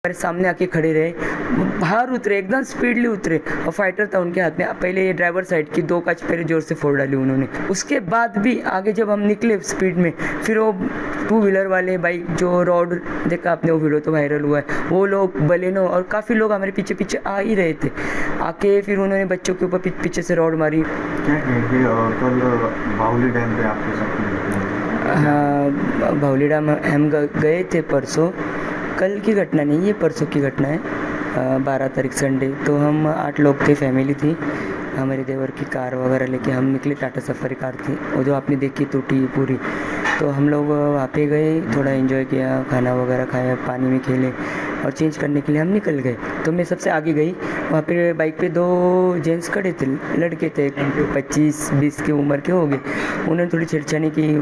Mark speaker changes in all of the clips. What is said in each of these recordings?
Speaker 1: हमारे सामने आके खड़े रहे, बाहर उतरे, एकदम स्पीडली उतरे और फाइटर था उनके हाथ में। पहले ये ड्राइवर साइड की 2 कांच पहले जोर से फोड़ डाली उन्होंने। उसके बाद भी आगे जब हम निकले स्पीड में, फिर वो 2 व्हीलर वाले बाइक जो रोड देखा आपने, वो वीडियो तो वायरल हुआ है, वो लोग बलेनो और काफ़ी लोग हमारे पीछे पीछे आ ही रहे थे। आके फिर उन्होंने बच्चों के ऊपर पीछे से रोड मारी।
Speaker 2: क्या कहेंगे कल बाहुली डैम पे आपके साथ?
Speaker 1: हाँ, बाहुली डैम हम गए थे परसों। कल की घटना नहीं, ये परसों की घटना है। 12 तारीख संडे। तो हम 8 लोग थे, फैमिली थी। हमारे देवर की कार वगैरह लेके हम निकले, टाटा सफारी कार थी, वो जो आपने देखी टूटी पूरी। तो हम लोग वहाँ पे गए, थोड़ा एंजॉय किया, खाना वगैरह खाया, पानी में खेले और चेंज करने के लिए हम निकल गए। तो मैं सबसे आगे गई, वहाँ पे बाइक पे 2 जेंट्स खड़े थे, लड़के थे, 25-20 की उम्र के हो गए। उन्होंने थोड़ी छेड़छाड़ी की,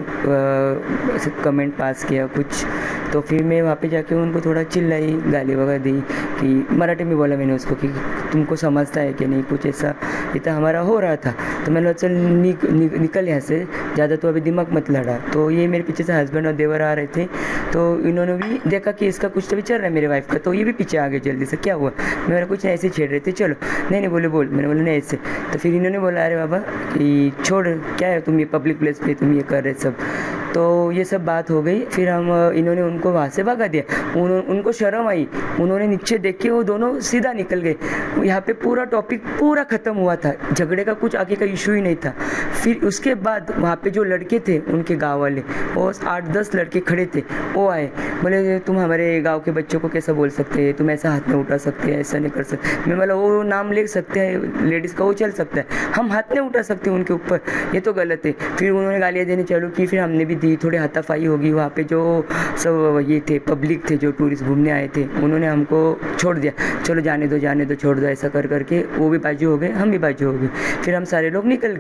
Speaker 1: कमेंट पास किया कुछ। तो फिर मैं वहाँ पे जाके उनको थोड़ा चिल्लाई, गाली वगैरह दी कि मराठी में बोला मैंने उसको कि तुमको समझता है कि नहीं, कुछ ऐसा इतना हमारा हो रहा था। तो मैंने बोला चल निकल यहाँ से, ज़्यादा तो अभी दिमाग मत लड़ा। तो ये मेरे पीछे से हस्बैंड और देवर आ रहे थे, तो इन्होंने भी देखा कि इसका कुछ तो भी चल रहा है मेरे वाइफ का, तो ये भी पीछे आ गए जल्दी से। क्या हुआ? मेरा कुछ ऐसे छेड़ रहे थे, चलो नहीं बोले बोल। मैंने बोला नहीं ऐसे। तो फिर इन्होंने बोला अरे बाबा कि छोड़, क्या है तुम ये पब्लिक प्लेस पे तुम ये कर रहे सब। तो ये सब बात हो गई। फिर इन्होंने उनको वहाँ से भगा दिया। उनको शर्म आई, उन्होंने नीचे देखे, वो दोनों सीधा निकल गए। यहाँ पे पूरा टॉपिक पूरा ख़त्म हुआ था, झगड़े का कुछ आगे का इशू ही नहीं था। फिर उसके बाद वहाँ पे जो लड़के थे उनके गांव वाले, वो 8-10 लड़के खड़े थे, वो आए, बोले तुम हमारे गांव के बच्चों को कैसा बोल सकते हैं, तुम ऐसा हाथ में उठा सकते हैं, ऐसा नहीं कर सकते। मैं बोला वो नाम ले सकते हैं लेडीज़ का, वो चल सकता है, हम हाथ नहीं उठा सकते उनके ऊपर, ये तो गलत है। फिर उन्होंने गालियाँ देनी चालू की, फिर हमने भी दी, थोड़ी हाथापाई होगी। वहाँ पे जो सब ये थे पब्लिक थे जो टूरिस्ट घूमने आए थे, उन्होंने हमको छोड़ दिया, चलो जाने दो छोड़ दो, ऐसा कर करके वो भी बाजू हो गए, हम भी बाजू हो गए। फिर हम सारे लोग निकल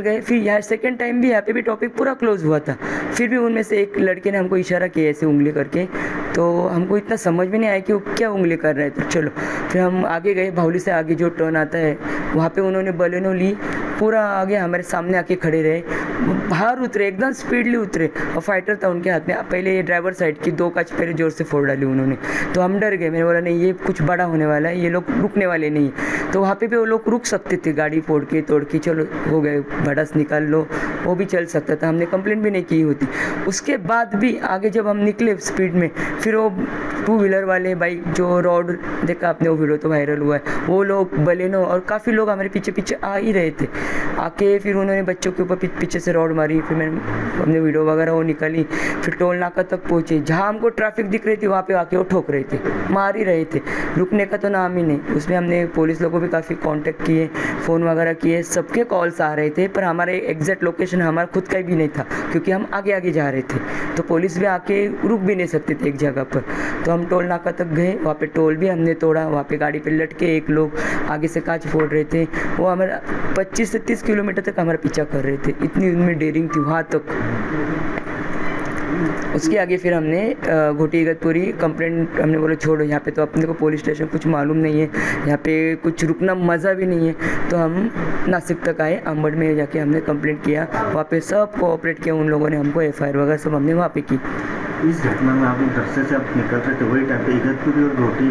Speaker 1: गए। फिर यहाँ सेकंड टाइम भी यहाँ पे भी टॉपिक पूरा क्लोज हुआ था। फिर भी उनमें से एक लड़के ने हमको इशारा किया ऐसे उंगली करके, तो हमको इतना समझ में नहीं आया कि वो क्या उंगली कर रहा है। तो चलो फिर हम आगे गए, बाहुली से आगे जो टर्न आता है वहाँ पे उन्होंने बलेनो ली, पूरा आगे हमारे सामने आके खड़े रहे, बाहर उतरे, एकदम स्पीडली उतरे और फाइटर था उनके हाथ में। पहले ये ड्राइवर साइड की 2 कांच पहले जोर से फोड़ डाली उन्होंने। तो हम डर गए, मैंने बोला नहीं ये कुछ बड़ा होने वाला है, ये लोग रुकने वाले नहीं। तो वहाँ पे भी वो लोग रुक सकते थे, गाड़ी फोड़ के तोड़ के, चलो हो गए, भड़ास निकाल लो, वो भी चल सकता था, हमने कंप्लेंट भी नहीं की होती। उसके बाद भी आगे जब हम निकले स्पीड में, फिर वो 2 व्हीलर वाले बाइक जो रोड देखा आपने, वो वीडियो तो वायरल हुआ है, वो लोग बलेनो और काफ़ी लोग हमारे पीछे पीछे आ ही रहे थे। आके फिर उन्होंने बच्चों के ऊपर पीछे से रोड मारी। फिर हमने वीडियो वगैरह वो निकाली। फिर टोल नाका तक पहुँचे, जहाँ हमको ट्रैफिक दिख रही थी वहाँ पे आके वो ठोक रहे थे, मार ही रहे थे, रुकने का तो नाम ही नहीं। उसमें हमने पुलिस लोगों को भी काफ़ी कांटेक्ट किए, फ़ोन वगैरह किए, सबके कॉल्स आ रहे थे, पर हमारे एग्जैक्ट लोकेशन हमारा खुद का भी नहीं था क्योंकि हम आगे आगे जा रहे थे। तो पुलिस भी आके रुक भी नहीं सकते थे एक जगह पर। तो हम टोल नाका तक गए, वहाँ पे टोल भी हमने तोड़ा। वहाँ पे गाड़ी पे लटके एक लोग आगे से कांच फोड़ रहे थे, वो हमारा 25 से 30 किलोमीटर तक हमारा पीछा कर रहे थे, इतनी उनमें डेयरिंग थी वहाँ तक। उसके आगे फिर हमने घोटी इगतपुरी कंप्लेंट, हमने बोला छोड़ो, यहाँ पे तो अपने को पुलिस स्टेशन कुछ मालूम नहीं है, यहाँ पे कुछ रुकना मज़ा भी नहीं है। तो हम नासिक तक आए, अंबड़ में जाके हमने कंप्लेंट किया, वहाँ पे सब कोऑपरेट किया उन लोगों ने, हमको FIR वगैरह सब हमने वहाँ पे की।
Speaker 2: इस घटना में आप दरसे से आप निकल रहे थे, वही टाइम पे इगतपुरी और घोटी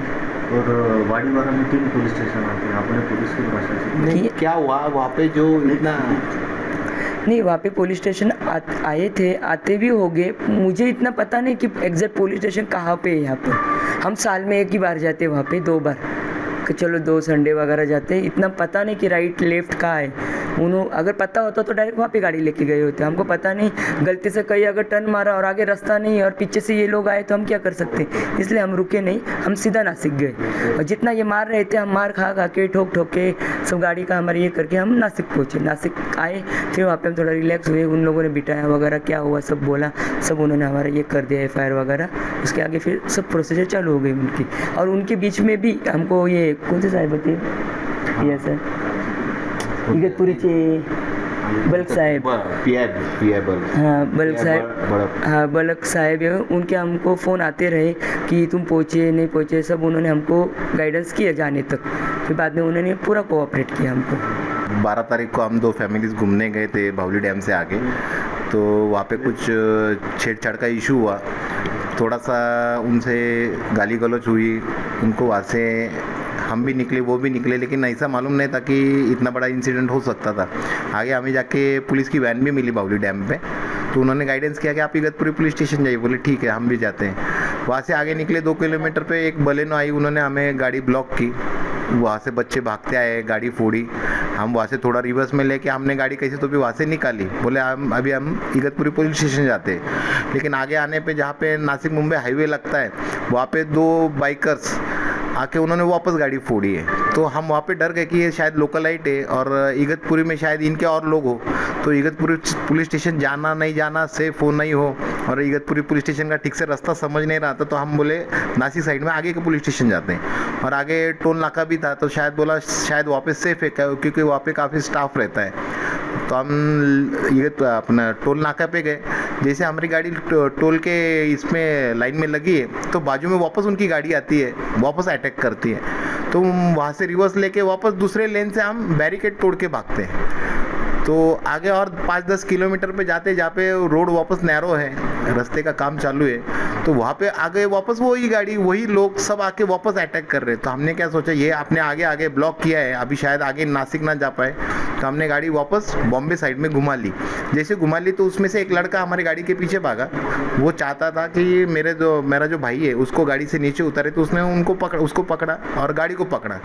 Speaker 2: और वाड़ीवाड़ा में 3 पुलिस स्टेशन आते हैं, आपने पुलिस की भाषा से
Speaker 3: नहीं, क्या हुआ वहाँ पे जो इतना
Speaker 1: नहीं, वहाँ पे पुलिस स्टेशन आए थे, आते भी हो गए। मुझे इतना पता नहीं कि एग्जैक्ट पुलिस स्टेशन कहाँ पे है। यहाँ पर हम साल में 1 ही बार जाते, वहाँ पे 2 बार, कि चलो 2 संडे वगैरह जाते, इतना पता नहीं कि राइट लेफ्ट कहाँ है। उन्होंने अगर पता होता तो डायरेक्ट वहाँ पे गाड़ी लेके गए होते, हमको पता नहीं। गलती से कहीं अगर टर्न मारा और आगे रास्ता नहीं और पीछे से ये लोग आए तो हम क्या कर सकते, इसलिए हम रुके नहीं, हम सीधा नासिक गए। और जितना ये मार रहे थे हम मार खा के ठोक के सब गाड़ी का हमारे ये करके हम नासिक पहुँचे। नासिक आए, फिर वहाँ पे हम थोड़ा रिलैक्स हुए, उन लोगों ने बिठाया वगैरह, क्या हुआ सब बोला, सब उन्होंने हमारा ये कर दिया FIR वगैरह। उसके आगे फिर सब प्रोसीजर चालू हो गई उनकी। और उनके बीच में भी हमको ये कौन से साहिब होते हैं, ये सर इगतपुरीचे बल्क साहेब, हाँ बल्क साहेब, हाँ बल्क साहेब है, उनके हमको फ़ोन आते रहे कि तुम पहुँचे नहीं पहुँचे, सब उन्होंने हमको गाइडेंस किया जाने तक। फिर बाद में उन्होंने पूरा कोऑपरेट किया हमको।
Speaker 3: 12 तारीख को हम 2 फैमिलीज़ घूमने गए थे बाहुली डैम से आगे, तो वहाँ पे कुछ छेड़छाड़ का इशू हुआ। थोड़ा सा उनसे गाली गलौज हुई, उनको वहाँ से हम भी निकले, वो भी निकले, लेकिन ऐसा मालूम नहीं था कि इतना बड़ा इंसिडेंट हो सकता था। आगे हमें जाके पुलिस की वैन भी मिली बावली डैम पे, तो उन्होंने गाइडेंस किया कि आप इगतपुरी पुलिस स्टेशन जाइए। बोले ठीक है, हम भी जाते हैं। वहाँ से आगे निकले 2 किलोमीटर पे एक बलेनो आई, उन्होंने हमें गाड़ी ब्लॉक की। वहाँ से बच्चे भागते आए, गाड़ी फोड़ी। हम वहाँ से थोड़ा रिवर्स में लेके हमने गाड़ी कैसे तो भी वहाँ से निकाली। बोले हम इगतपुरी पुलिस स्टेशन जाते हैं। लेकिन आगे आने पे जहाँ पे नासिक मुंबई हाईवे लगता है, वहाँ पे 2 बाइकर्स आके उन्होंने वापस गाड़ी फोड़ी है। तो हम वहाँ पे डर गए कि ये शायद लोकलाइट है और इगतपुरी में शायद इनके और लोग हो, तो इगतपुरी पुलिस स्टेशन जाना नहीं जाना, सेफ हो नहीं हो, और इगतपुरी पुलिस स्टेशन का ठीक से रास्ता समझ नहीं रहा था। तो हम बोले नासिक साइड में आगे के पुलिस स्टेशन जाते हैं, और आगे टोल नाका भी था, तो शायद बोला शायद वहाँ पे सेफ है क्योंकि वहाँ पे काफ़ी स्टाफ रहता है। तो हम ये अपना टोल नाका पे गए। जैसे हमारी गाड़ी टोल के इसमें लाइन में लगी है, तो बाजू में वापस उनकी गाड़ी आती है, वापस अटैक करती है। तो वहाँ से रिवर्स लेके वापस दूसरे लेन से हम बैरिकेड तोड़ के भागते हैं। तो आगे और 5-10 किलोमीटर पे जाते, जहाँ पे रोड वापस नैरो है, रास्ते का काम चालू है, तो वहाँ पे आगे वापस वही गाड़ी वही लोग सब आके वापस अटैक कर रहे हैं। तो हमने क्या सोचा, ये आपने आगे ब्लॉक किया है, अभी शायद आगे नासिक ना जा पाए। तो हमने गाड़ी वापस बॉम्बे साइड में घुमा ली। जैसे घुमा ली तो उसमें से एक लड़का हमारी गाड़ी के पीछे भागा। वो चाहता था कि मेरा जो भाई है उसको गाड़ी से नीचे उतारे, तो उसने उसको पकड़ा और गाड़ी को पकड़ा।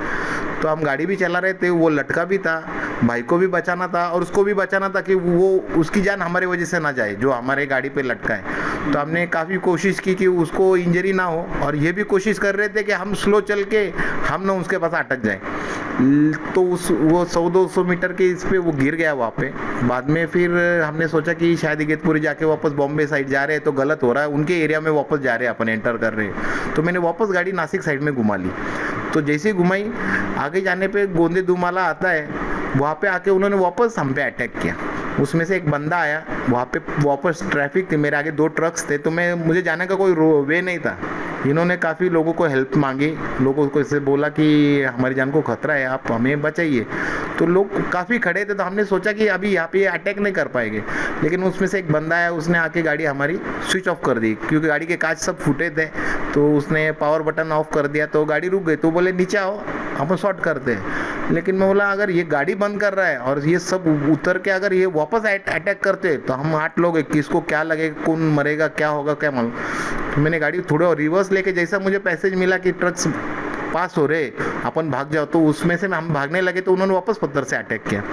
Speaker 3: तो हम गाड़ी भी चला रहे थे, वो लटका भी था, भाई को भी बचाना था और उसको भी बचाना था कि वो उसकी जान हमारे वजह से ना जाए जो हमारे गाड़ी पे लटका है। तो हमने काफ़ी कोशिश की कि उसको इंजरी ना हो, और ये भी कोशिश कर रहे थे कि हम स्लो चल के हम ना उसके पास अटक जाए। तो वो 100-200 मीटर के इस पे वो गिर गया वहाँ पे। बाद में फिर हमने सोचा कि शायद इगतपुरी जाके वापस बॉम्बे साइड जा रहे हैं तो गलत हो रहा है, उनके एरिया में वापस जा रहे हैं, अपन एंटर कर रहे हैं। तो मैंने वापस गाड़ी नासिक साइड में घुमा ली। तो जैसे ही घुमाई, आगे जाने पे गोंदे दुमाला आता है, वहाँ पे आके उन्होंने वापस हम पे अटैक किया। उसमें से एक बंदा आया, वहाँ पे वापस ट्रैफिक थी, मेरे आगे 2 ट्रक्स थे, तो मुझे जाने का कोई वे नहीं था। इन्होंने काफ़ी लोगों को हेल्प मांगी, लोगों को इससे बोला कि हमारी जान को खतरा है, आप हमें बचाइए। तो लोग काफ़ी खड़े थे, तो हमने सोचा कि अभी यहाँ पे अटैक नहीं कर पाएंगे। लेकिन उसमें से एक बंदा आया, उसने आके गाड़ी हमारी स्विच ऑफ कर दी, क्योंकि गाड़ी के कांच सब फूटे थे। तो उसने पावर बटन ऑफ कर दिया, तो गाड़ी रुक गई। तो बोले नीचे आओ, अपन शॉर्ट करते हैं। लेकिन मैं बोला अगर ये गाड़ी बंद कर रहा है और ये सब उतर के अगर ये वापस अटैक करते तो हम 8 लोग हैं, किसको क्या लगेगा, कौन मरेगा, क्या होगा, क्या मालूम। तो मैंने गाड़ी थोड़ा रिवर्स लेके, जैसा मुझे पैसेज मिला कि ट्रक्स पास हो रहे, अपन भाग जाओ, तो उसमें से हम भागने लगे, तो उन्होंने वापस पत्थर से अटैक किया।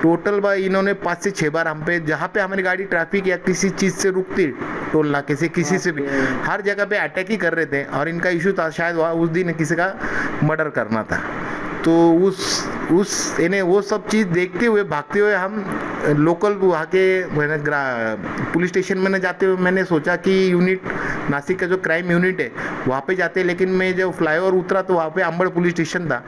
Speaker 3: टोटल बार इन्होंने 5 से 6 बार हम पे, जहाँ पे हमारी गाड़ी ट्रैफिक या किसी चीज़ से रुकती, टोल नाके से किसी से भी, हर जगह पे अटैक ही कर रहे थे। और इनका इशू था शायद वहाँ उस दिन किसी का मर्डर करना था। तो उस इन्हें वो सब चीज़ देखते हुए भागते हुए हम लोकल वहाँ के पुलिस स्टेशन में न जाते हुए मैंने सोचा कि यूनिट नासिक का जो क्राइम यूनिट है वहाँ पे जाते। लेकिन मैं जब फ्लाईओवर उतरा तो वहाँ पे अंबड़ पुलिस स्टेशन था।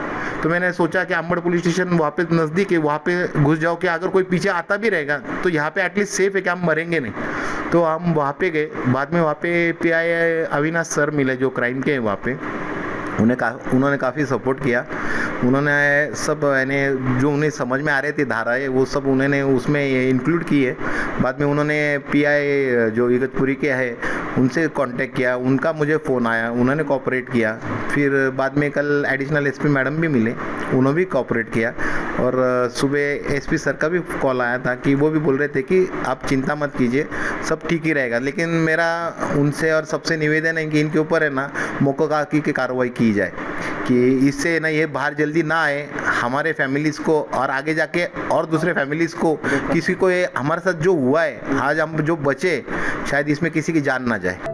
Speaker 3: तो मैंने सोचा कि अंबड़ पुलिस स्टेशन वहाँ पे नज़दीक है, वहाँ पे घुस जाओ कि अगर कोई पीछे आता भी रहेगा तो यहाँ पे एटलीस्ट सेफ है कि हम मरेंगे नहीं। तो हम वहाँ पे गए। बाद में वहाँ पे PI अविनाश सर मिले जो क्राइम के हैं वहाँ पे। उन्होंने काफ़ी सपोर्ट किया। उन्होंने सब यानी जो उन्हें समझ में आ रहे थे धाराएं वो सब उन्होंने उसमें इंक्लूड की है। बाद में उन्होंने PI जो इगतपुरी के है उनसे कांटेक्ट किया, उनका मुझे फ़ोन आया, उन्होंने कोऑपरेट किया। फिर बाद में कल एडिशनल SP मैडम भी मिले, उन्होंने भी कोऑपरेट किया। और सुबह SP सर का भी कॉल आया था कि वो भी बोल रहे थे कि आप चिंता मत कीजिए, सब ठीक ही रहेगा। लेकिन मेरा उनसे और सबसे निवेदन है कि इनके ऊपर है ना मौका की कार्रवाई की जाए कि इससे ना ये बाहर जल्दी ना आए हमारे फैमिलीज़ को, और आगे जाके और दूसरे फैमिलीज़ को, किसी को ये हमारे साथ जो हुआ है आज हम जो बचे शायद इसमें किसी की जान ना जाए।